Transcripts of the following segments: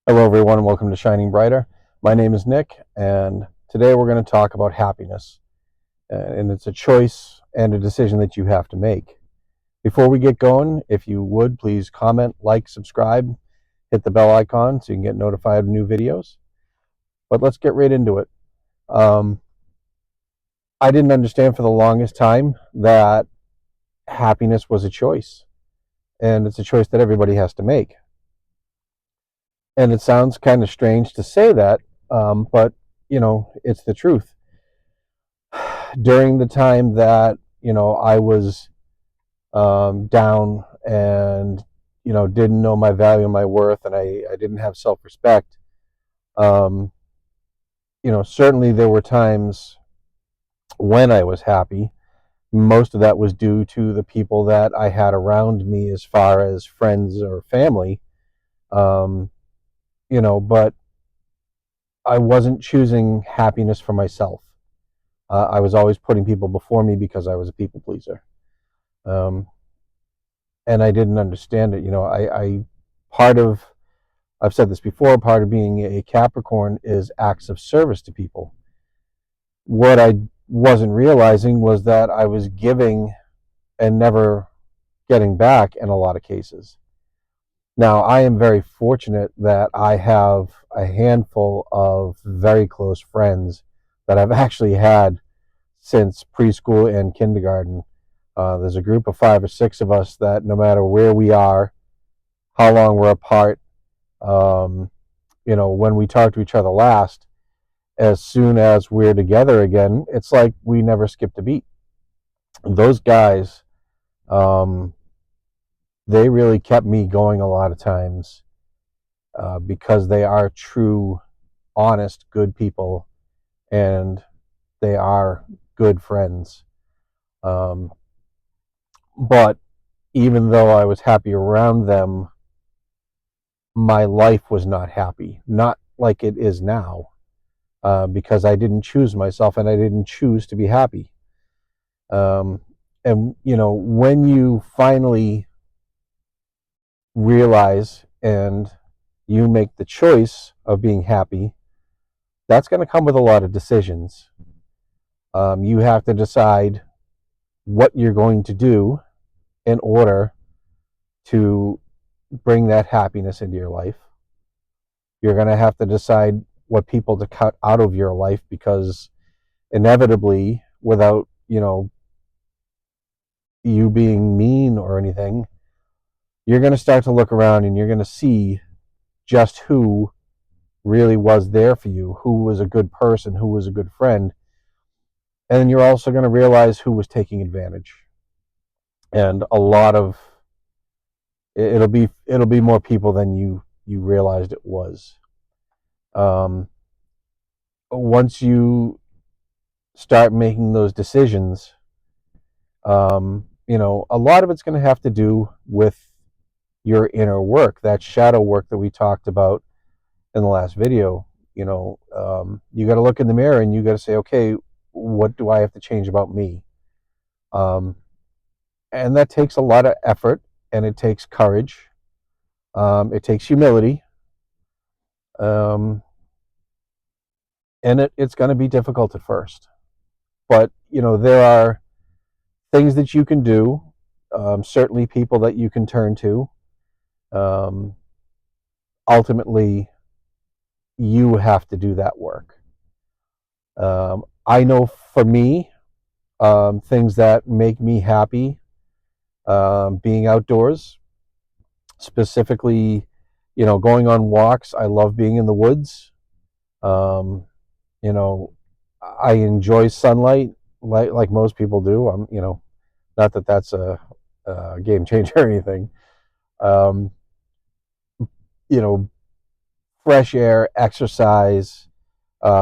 Hello, everyone, and welcome to Shining Brighter. My name is Nick, and today we're going to talk about happiness. And it's a choice and a decision that you have to make. Before we get going, if you would, please comment, like, subscribe, hit the bell icon so you can get notified of new videos. But let's get right into it. Um, I didn't understand for the longest time that happiness was a choice, and it's a choice that everybody has to make. And it sounds kind of strange to say that, but it's the truth. During the time that I was down and didn't know my value and my worth, and I didn't have self-respect. um, Certainly there were times when I was happy. Most of that was due to the people that I had around me as far as friends or family. um, but I wasn't choosing happiness for myself. I was always putting people before me because I was a people pleaser. um, and I didn't understand it. I part of I've said this before, part of being a Capricorn is acts of service to people. What I wasn't realizing was that I was giving and never getting back in a lot of cases. Now, I am very fortunate that I have a handful of very close friends that I've actually had since preschool and kindergarten. There's a group of 5 or 6 of us that no matter where we are, how long we're apart, um, when we talk to each other last, as soon as we're together again, it's like we never skipped a beat. Those guys, um, they really kept me going a lot of times, because they are true, honest, good people, and they are good friends. Um, but even though I was happy around them, my life was not happy, not like it is now, because I didn't choose myself and I didn't choose to be happy. Um, and when you finally realize and you make the choice of being happy, that's going to come with a lot of decisions. You have to decide what you're going to do in order to bring that happiness into your life. You're going to have to decide what people to cut out of your life, because inevitably, without you being mean or anything, you're going to start to look around and you're going to see just who really was there for you, who was a good person, who was a good friend. And you're also going to realize who was taking advantage. And a lot of it'll be more people than you realized it was. Um, Once you start making those decisions, a lot of it's going to have to do with your inner work, that shadow work that we talked about in the last video. You got to look in the mirror and you got to say, okay, what do I have to change about me? Um, and that takes a lot of effort, and it takes courage. It takes humility. Um, and it's going to be difficult at first. But, there are things that you can do, certainly people that you can turn to. Um, Ultimately, you have to do that work. I know for me, things that make me happy, being outdoors, specifically, going on walks. I love being in the woods. Um, you know, I enjoy sunlight like most people do. Not that that's a game changer or anything. Um, you know, Fresh air, exercise,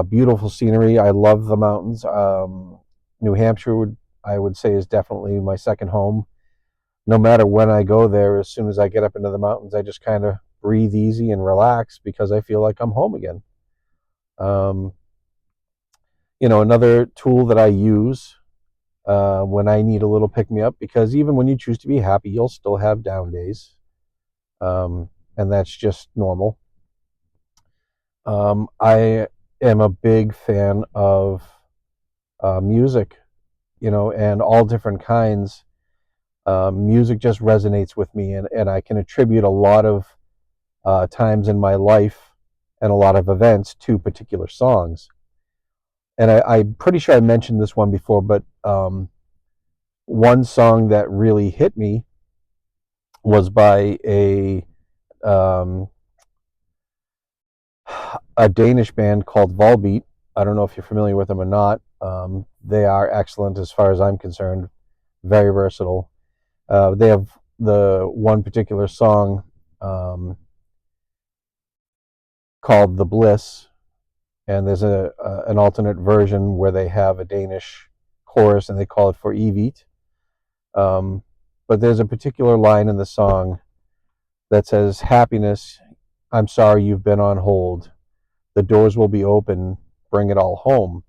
beautiful scenery. I love the mountains. New Hampshire I would say is definitely my second home. No matter when I go there, as soon as I get up into the mountains, I just kind of breathe easy and relax because I feel like I'm home again. Um, Another tool that I use when I need a little pick me up, because even when you choose to be happy, you'll still have down days, and that's just normal. I am a big fan of music, and all different kinds. Music just resonates with me, and I can attribute a lot of times in my life and a lot of events to particular songs. And I'm pretty sure I mentioned this one before, but one song that really hit me was by um, a Danish band called Volbeat. I don't know if you're familiar with them or not. They are excellent as far as I'm concerned, very versatile. They have the one particular song called "The Bliss," and there's an alternate version where they have a Danish chorus and they call it "For Evigt." Um, but there's a particular line in the song that says, "Happiness, I'm sorry you've been on hold. The doors will be open. Bring it all home."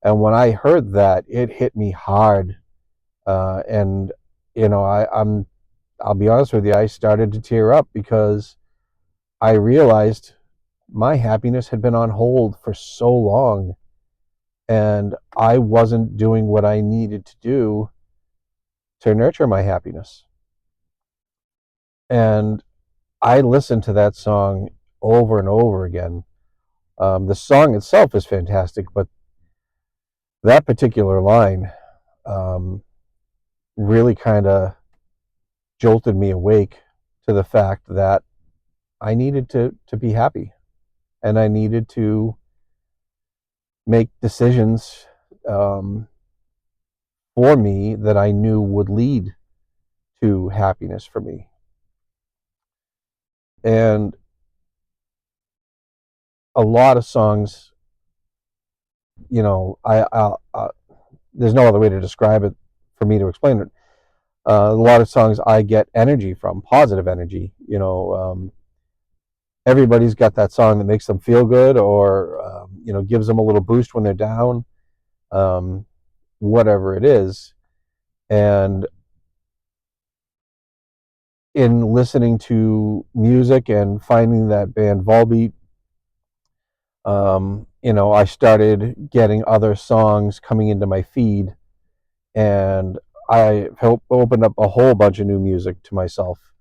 And when I heard that, it hit me hard. And I'll be honest with you, I started to tear up because I realized my happiness had been on hold for so long, and I wasn't doing what I needed to do to nurture my happiness. And I listened to that song over and over again. The song itself is fantastic, but that particular line um, really kind of jolted me awake to the fact that I needed to be happy, and I needed to make decisions um, for me that I knew would lead to happiness for me. And a lot of songs, there's no other way to describe it for me to explain it. A lot of songs I get energy from, positive energy. Everybody's got that song that makes them feel good, or gives them a little boost when they're down, um, whatever it is. And in listening to music and finding that band Volbeat, I started getting other songs coming into my feed, and I opened up a whole bunch of new music to myself.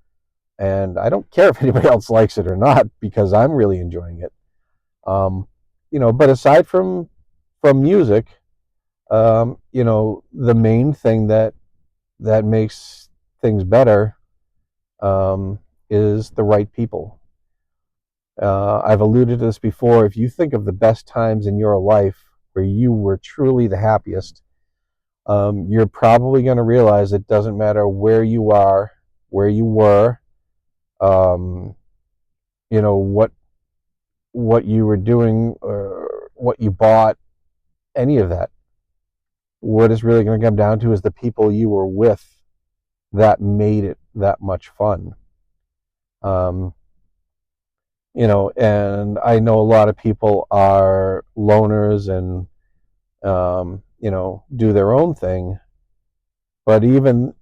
And I don't care if anybody else likes it or not because I'm really enjoying it. But aside from music, the main thing that makes things better is the right people. I've alluded to this before. If you think of the best times in your life where you were truly the happiest, you're probably going to realize it doesn't matter where you are, where you were, um, what you were doing, or what you bought, any of that. What it's really going to come down to is the people you were with that made it that much fun. Um, and I know a lot of people are loners and do their own thing, but even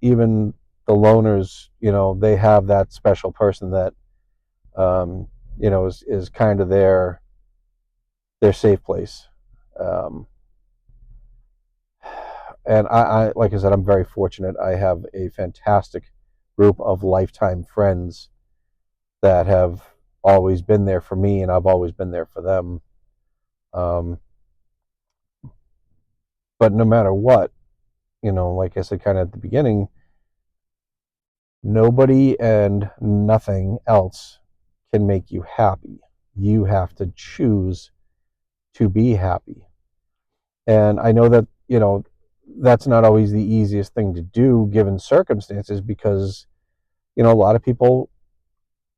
the loners, they have that special person that is kind of their safe place. Um, and like I said, I'm very fortunate. I have a fantastic group of lifetime friends that have always been there for me, and I've always been there for them. Um, but no matter what, like I said, kind of at the beginning, nobody and nothing else can make you happy. You have to choose to be happy. And I know that, that's not always the easiest thing to do given circumstances because, a lot of people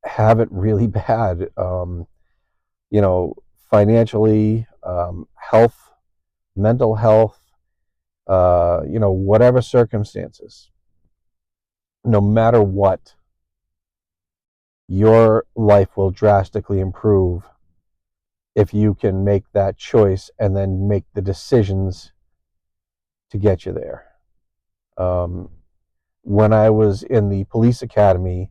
have it really bad, you know, financially, health, mental health, whatever circumstances, no matter what, your life will drastically improve if you can make that choice and then make the decisions to get you there. Um, when I was in the police academy,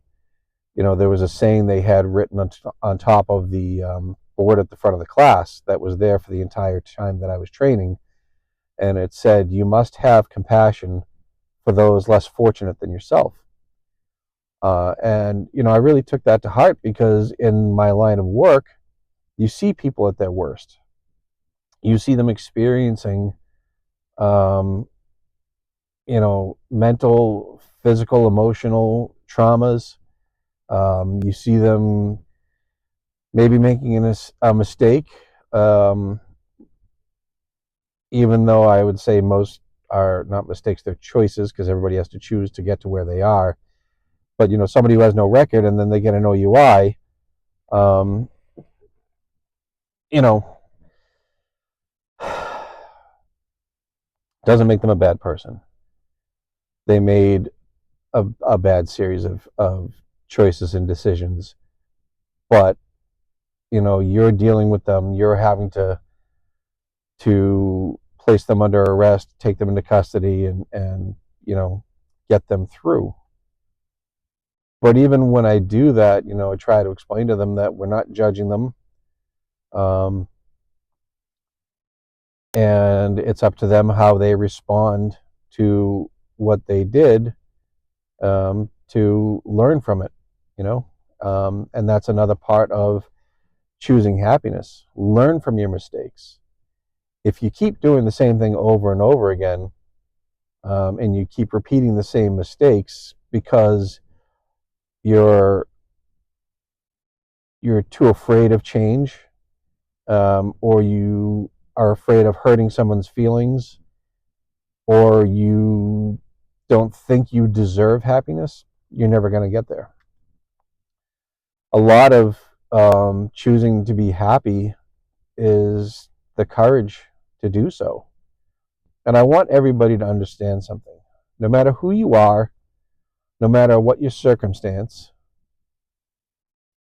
there was a saying they had written on top of the board at the front of the class that was there for the entire time that I was training, and it said, "You must have compassion for those less fortunate than yourself." And I really took that to heart, because in my line of work, you see people at their worst. You see them experiencing, um, mental, physical, emotional traumas. You see them maybe making a mistake, um, even though I would say most are not mistakes, they're choices, because everybody has to choose to get to where they are. But, somebody who has no record and then they get an OUI, um, you know, doesn't make them a bad person. They made a bad series of choices and decisions, but, you're dealing with them. You're having to place them under arrest, take them into custody, and get them through. But even when I do that, I try to explain to them that we're not judging them, um, and it's up to them how they respond to what they did, to learn from it. And that's another part of choosing happiness. Learn from your mistakes. If you keep doing the same thing over and over again, and you keep repeating the same mistakes because you're too afraid of change, or you are afraid of hurting someone's feelings, or you don't think you deserve happiness, you're never going to get there. A lot of choosing to be happy is the courage to do so. And I want everybody to understand something. No matter who you are, no matter what your circumstance,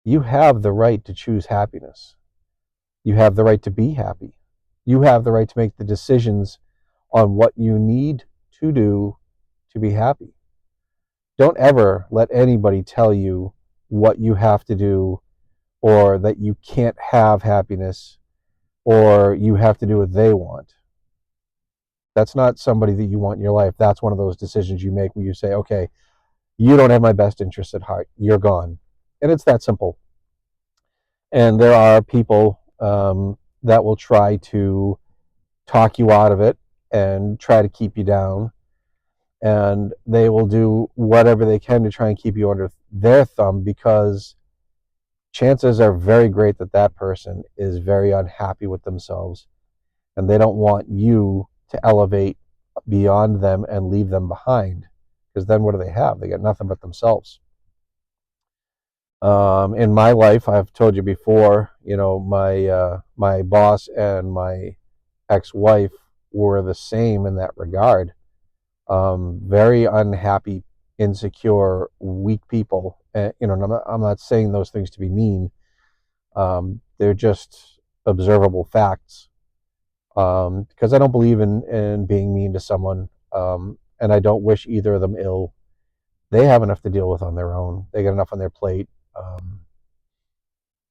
you have the right to choose happiness. You have the right to be happy. You have the right to make the decisions on what you need to do to be happy. Don't ever let anybody tell you what you have to do, or that you can't have happiness, or you have to do what they want. That's not somebody that you want in your life. That's one of those decisions you make where you say, okay, you don't have my best interests at heart. You're gone. And it's that simple. And there are people that will try to talk you out of it and try to keep you down. And they will do whatever they can to try and keep you under their thumb, because chances are very great that that person is very unhappy with themselves, and they don't want you to elevate beyond them and leave them behind, because then what do they have? They got nothing but themselves. In my life, I've told you before, my boss and my ex-wife were the same in that regard. Very unhappy, insecure, weak people. And, I'm not saying those things to be mean. They're just observable facts. Because I don't believe in being mean to someone, and I don't wish either of them ill. They have enough to deal with on their own. They got enough on their plate.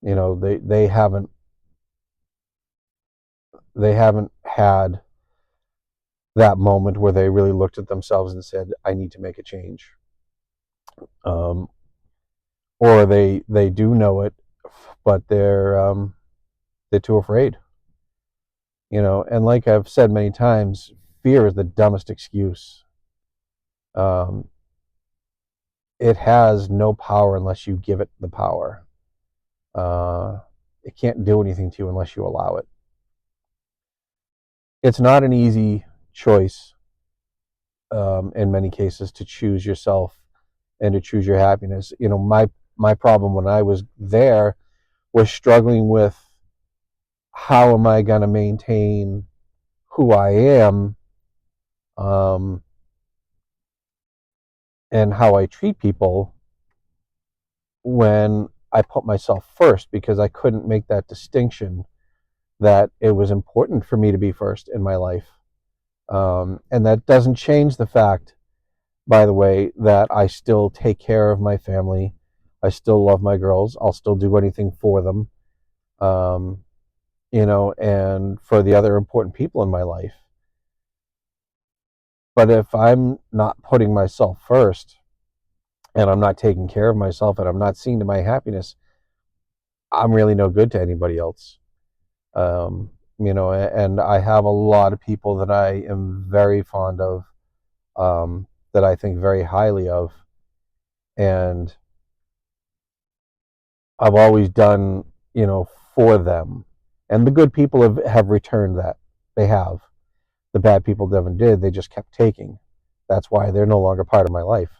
They haven't had that moment where they really looked at themselves and said, "I need to make a change," or they do know it, but they're too afraid. And like I've said many times, fear is the dumbest excuse. Um, it has no power unless you give it the power. It can't do anything to you unless you allow it. It's not an easy choice, in many cases, to choose yourself and to choose your happiness. My problem when I was there was struggling with, how am I going to maintain who I am, um, and how I treat people when I put myself first, because I couldn't make that distinction that it was important for me to be first in my life. And that doesn't change the fact, by the way, that I still take care of my family. I still love my girls. I'll still do anything for them. um, and for the other important people in my life. But if I'm not putting myself first and I'm not taking care of myself and I'm not seeing to my happiness, I'm really no good to anybody else. And I have a lot of people that I am very fond of, that I think very highly of, and I've always done, for them. And the good people have returned that. They have. The bad people never did. They just kept taking. That's why they're no longer part of my life.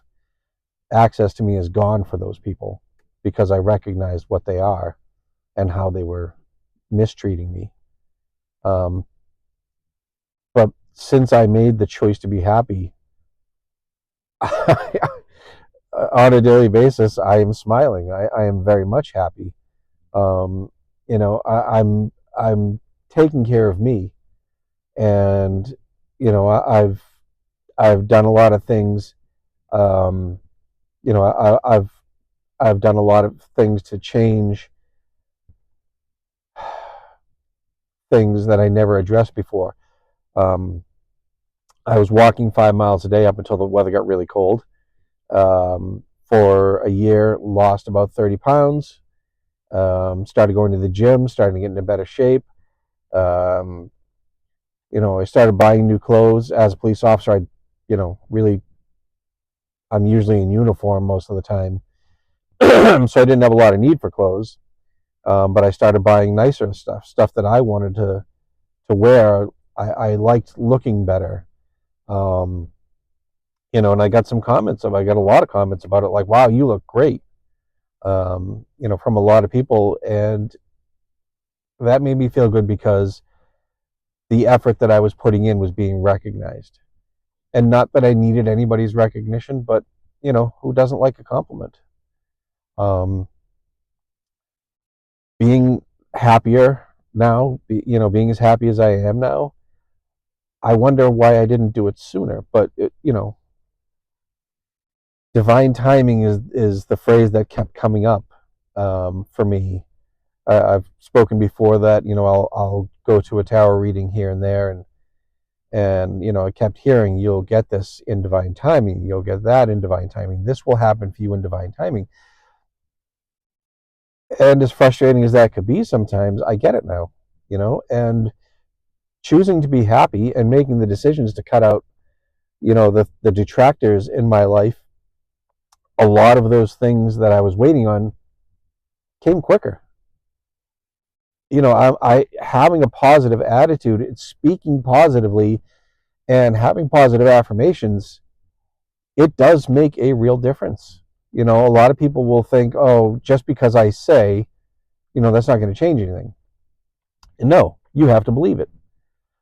Access to me is gone for those people because I recognized what they are and how they were mistreating me. Um, but since I made the choice to be happy, on a daily basis, I am smiling. I am very much happy. Um, I'm taking care of me, and I've done a lot of things. Um, you know, I've done a lot of things to change things that I never addressed before. Um, I was walking 5 miles a day up until the weather got really cold. For a year, lost about 30 pounds. Started going to the gym, starting to get into better shape. Um, I started buying new clothes as a police officer. Really, I'm usually in uniform most of the time, so I didn't have a lot of need for clothes. But I started buying nicer stuff that I wanted to wear. I liked looking better. Um, and I got I got a lot of comments about it, like, "Wow, you look great." From a lot of people, and that made me feel good because the effort that I was putting in was being recognized. And not that I needed anybody's recognition, but who doesn't like a compliment? Um, being happier now, being as happy as I am now, I wonder why I didn't do it sooner. But divine timing is the phrase that kept coming up, for me. I've spoken before that I'll go to a tarot reading here and there, and I kept hearing, you'll get this in divine timing, you'll get that in divine timing, this will happen for you in divine timing. And as frustrating as that could be sometimes, I get it now. And choosing to be happy and making the decisions to cut out the detractors in my life, a lot of those things that I was waiting on came quicker. I having a positive attitude, it's speaking positively and having positive affirmations, it does make a real difference. A lot of people will think, oh, just because I say, that's not going to change anything. And no, you have to believe it.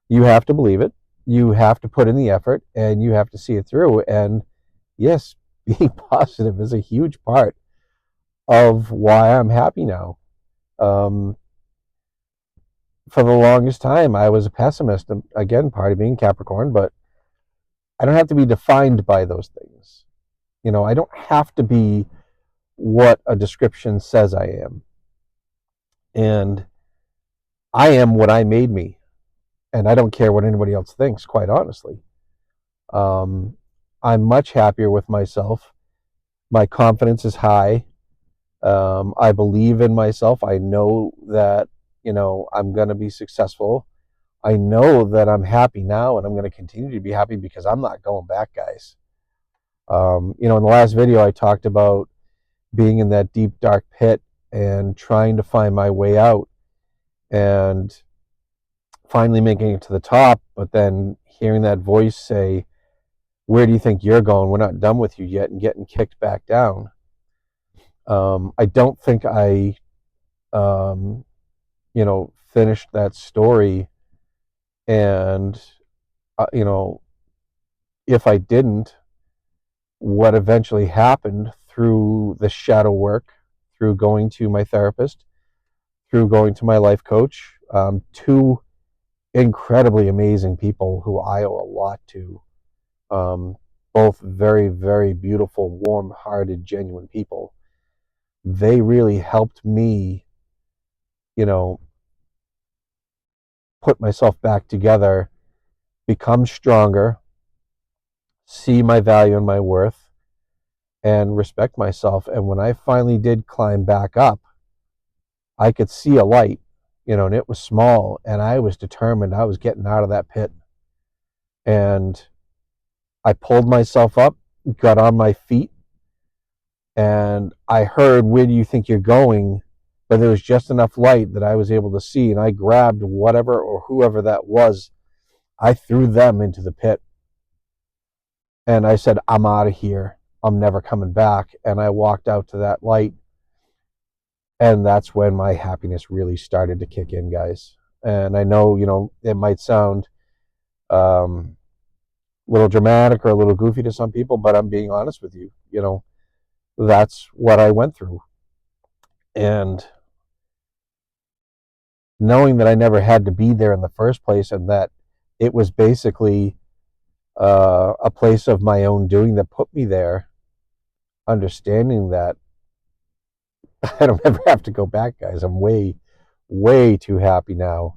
You have to believe it. You have to put in the effort and you have to see it through. And yes, being positive is a huge part of why I'm happy now. Um, for the longest time, I was a pessimist. Again, part of being Capricorn, but I don't have to be defined by those things. I don't have to be what a description says I am. And I am what I made me. And I don't care what anybody else thinks, quite honestly. Um, I'm much happier with myself. My confidence is high. I believe in myself. I know that, I'm going to be successful. I know that I'm happy now and I'm going to continue to be happy because I'm not going back, guys. In the last video, I talked about being in that deep, dark pit and trying to find my way out and finally making it to the top, but then hearing that voice say, where do you think you're going? We're not done with you yet, and getting kicked back down. I don't think I, um, finished that story. And, if I didn't, what eventually happened through the shadow work, through going to my therapist, through going to my life coach, two incredibly amazing people who I owe a lot to. Um, both very, very beautiful, warm hearted, genuine people. They really helped me you know, put myself back together, become stronger, see my value and my worth, and respect myself. And when I finally did climb back up, I could see a light, and it was small, and I was determined I was getting out of that pit. And I pulled myself up, got on my feet, and I heard, "Where do you think you're going?" But there was just enough light that I was able to see, and I grabbed whatever or whoever that was. I threw them into the pit, and I said, "I'm out of here. I'm never coming back." And I walked out to that light, and that's when my happiness really started to kick in, guys. And I know, it might sound a little dramatic or a little goofy to some people, but I'm being honest with you. That's what I went through. And knowing that I never had to be there in the first place, and that it was basically a place of my own doing that put me there, understanding that I don't ever have to go back, guys. I'm way, way too happy now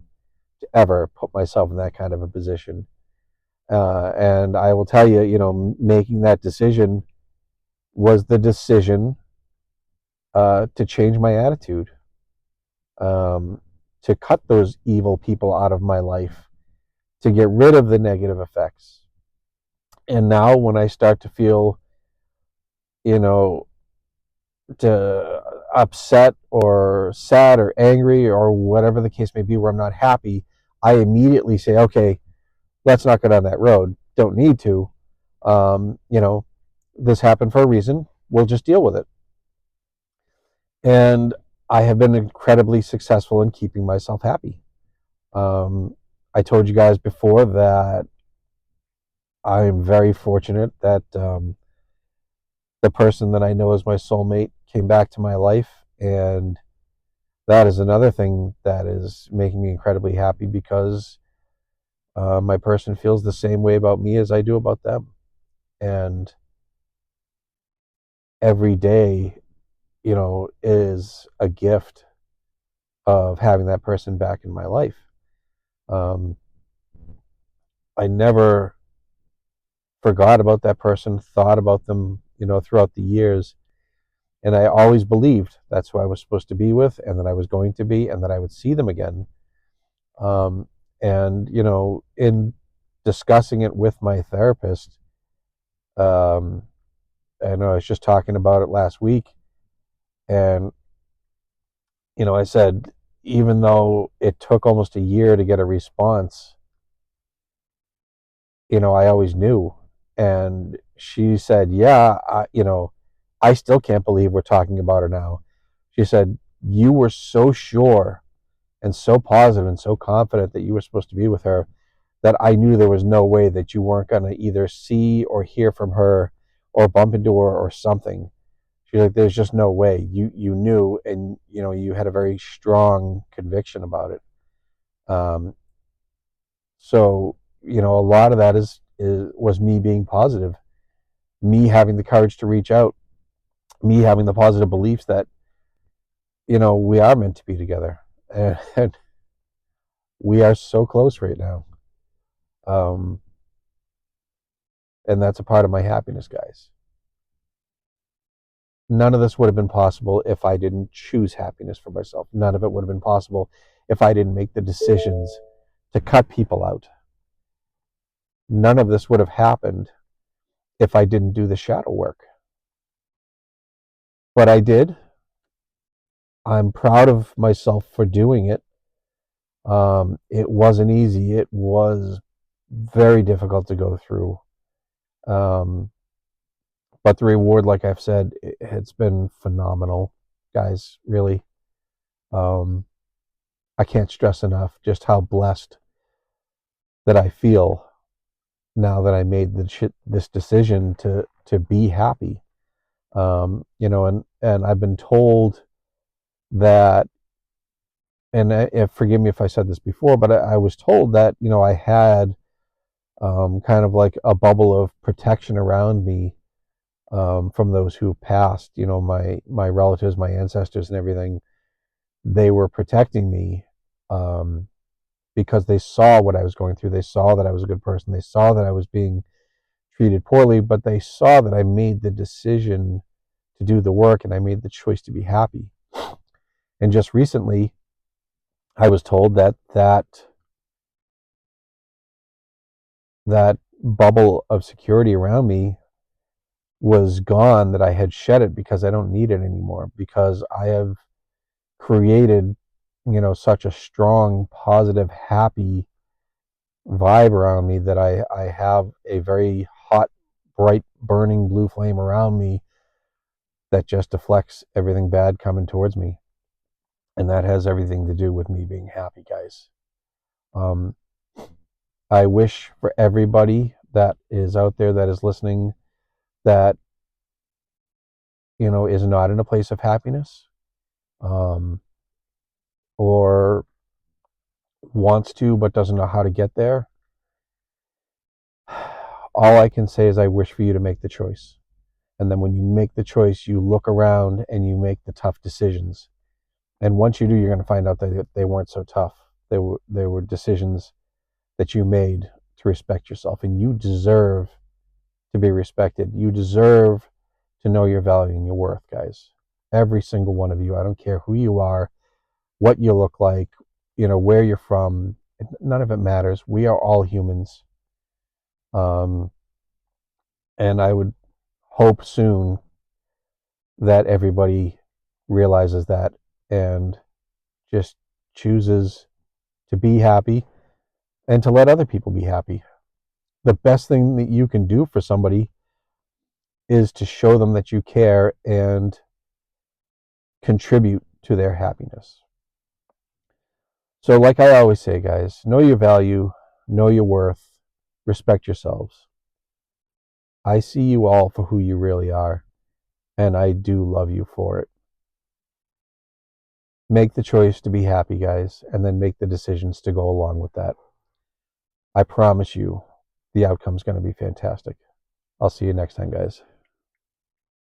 to ever put myself in that kind of a position. And I will tell you, making that decision was the decision to change my attitude, um, to cut those evil people out of my life, to get rid of the negative effects. And now when I start to feel, you know, to upset or sad or angry or whatever the case may be, where I'm not happy, I immediately say, okay, let's not go down that road. Don't need to. Um, you know, this happened for a reason. We'll just deal with it. And I have been incredibly successful in keeping myself happy. I told you guys before that I'm very fortunate that the person that I know as my soulmate came back to my life. And that is another thing that is making me incredibly happy, because my person feels the same way about me as I do about them. And every day, is a gift of having that person back in my life. Um, I never forgot about that person, thought about them, throughout the years. And I always believed that's who I was supposed to be with, and that I was going to be, and that I would see them again. Um, and, in discussing it with my therapist, um, I know I was just talking about it last week. And, I said, even though it took almost a year to get a response, I always knew. And she said, yeah, I still can't believe we're talking about her now. She said, you were so sure and so positive and so confident that you were supposed to be with her, that I knew there was no way that you weren't going to either see or hear from her or bump into her or something. She's like, there's just no way. You knew, and you had a very strong conviction about it. Um, so a lot of that was me being positive, me having the courage to reach out, me having the positive beliefs that we are meant to be together, and we are so close right now. Um, and that's a part of my happiness, guys. None of this would have been possible if I didn't choose happiness for myself. None of it would have been possible if I didn't make the decisions to cut people out. None of this would have happened if I didn't do the shadow work. But I did. I'm proud of myself for doing it. It wasn't easy. It was very difficult to go through. Um, but the reward, like I've said, it's been phenomenal, guys. Really. Um, I can't stress enough just how blessed that I feel now that I made this decision to be happy. And I've been told that, and forgive me if I said this before, but I was told that I had kind of like a bubble of protection around me, from those who passed. My relatives, my ancestors, and everything. they were protecting me, because they saw what I was going through. They saw that I was a good person. They saw that I was being treated poorly, but they saw that I made the decision to do the work and I made the choice to be happy. And just recently, I was told that bubble of security around me was gone, that I had shed it because I don't need it anymore, because I have created, such a strong, positive, happy vibe around me that I have a very hot, bright, burning blue flame around me that just deflects everything bad coming towards me. And that has everything to do with me being happy, guys. Um, I wish for everybody that is out there that is listening that, is not in a place of happiness, um, or wants to but doesn't know how to get there. All I can say is I wish for you to make the choice. And then when you make the choice, you look around and you make the tough decisions. And once you do, you're going to find out that they weren't so tough. They were decisions that you made to respect yourself. And you deserve to be respected. You deserve to know your value and your worth, guys. Every single one of you. I don't care who you are, what you look like, where you're from. None of it matters. We are all humans. Um, and I would hope soon that everybody realizes that and just chooses to be happy and to let other people be happy. The best thing that you can do for somebody is to show them that you care and contribute to their happiness. So, like I always say, guys, know your value, know your worth, respect yourselves. I see you all for who you really are, and I do love you for it. Make the choice to be happy, guys, and then make the decisions to go along with that. I promise you the outcome's going to be fantastic. I'll see you next time, guys.